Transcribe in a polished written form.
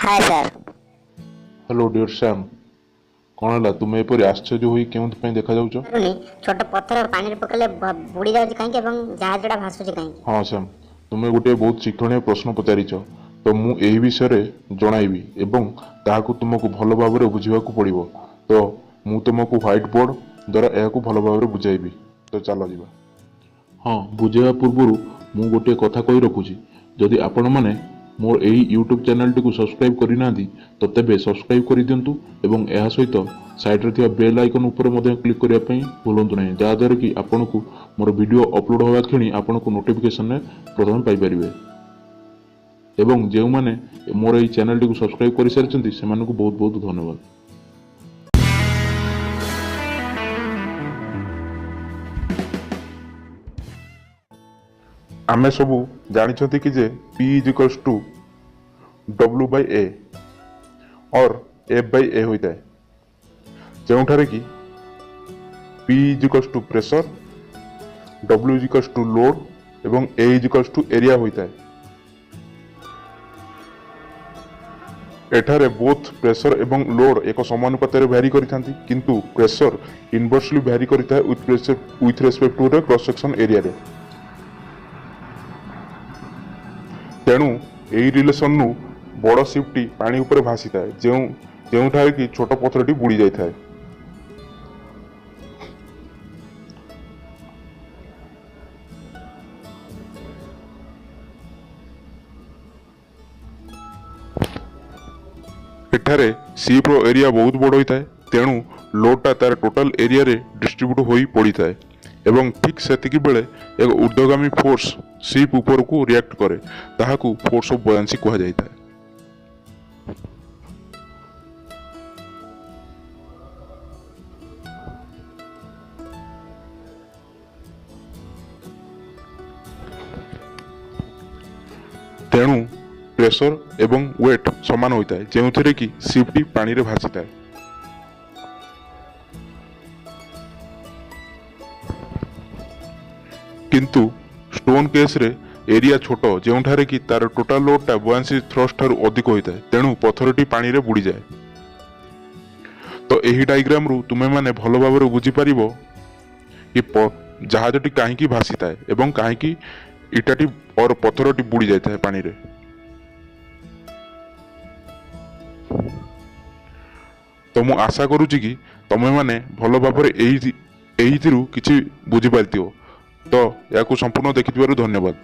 हाय sir. Hello dear Sam, कौन है तुम एपरी आश्चर्य होई केउंथि देखा जाउछ? रुनी छोट पत्थर पानी पकड़ले बुड़ी जाଉଛି କାହିଁକି ଏବଂ ଜାହାଜଟା ଭାସୁଛି କାହିଁକି? हाँ सैम, तुमे गोटे बहुत शिक्षणीय प्रश्न पचारिछ, तो मु एही विषय जणाइबी एवं ताहाकु तुमको भल भाव बुझाक पड़ो। तो मु तुमको व्हाइट बोर्ड द्वारा यह भल भाव बुझाइबी। तो चलो जीवा। हाँ, बुझेवा पूर्व मु गोटे कथा कही रखुची, जदि आपण माने मोर एही यूट्यूब चैनल टी को सब्सक्राइब करिना तो तेबे सब्सक्राइब कर दिंतु एवं यह सहित साइड रे थिया बेल आइकन ऊपर मध्य क्लिक करिया पई भूलंतु नहीं, जहा द्वारा कि आपनको मोर वीडियो अपलोड होगा क्षणी आपनको नोटिफिकेशन ने प्रथम पाई परिबे। एवं जे माने मोर एही चैनल टी को सब्सक्राइब कर सारिछंती सेमानकु बहुत बहुत धन्यवाद। आमे सबू जानिछंती कि जे P equals to W by A और F बाय A होता है, जोठारे कि P equals to pressure, W equals to load एवं A इक्वल्स टू एरिया होता है। एठारे बोथ प्रेशर एवं लोड एक समानुपात भ्यारी करिथांती, किंतु प्रेशर इनवर्सली भ्यारी करिता है with respect to the cross section area रे। तेणु यही रिलेसन नु बड़ शिपटी पानी ऊपर भासी था, जोठारे कि छोट पत्थरटी बुड़ी जाई था। एठारे शिप रो एरिया बहुत बड़ होता है, तेणु लोडटा तार टोटल एरिया रे डिस्ट्रीब्यूट होई पड़ी था एवं ठीक सेतिकी बेले एक ऊर्ध्वगामी फोर्स शिप ऊपर को रिएक्ट करे, ताहाकू फोर्स ऑफ बॉयंसी कहा जाता है। तेणु प्रेशर एवं वेट समान होता है, जो कि शिपटी पानी रे भासी था। किंतु स्टोन केस रे एरिया छोट, जोठारे कि तार टोटल लोडटा बॉयंसी थ्रस्ट ठारू अधिक होता है, तेणु पत्थरटी पानी रे बुड़ी जाए। तो यही डायग्राम रु तुमे माने भल भाव बुझी पारिबो कि जहाजटी काहींकी भासी थाए एवं काहींकी इटाटी और पत्थरटी बुड़ी जाए था पानी रे। तो मु आशा करूची कि तमे माने भल भाव एही किछि बुझी पारिथियो। तो या संपूर्ण देखिथिबारु धन्यवाद।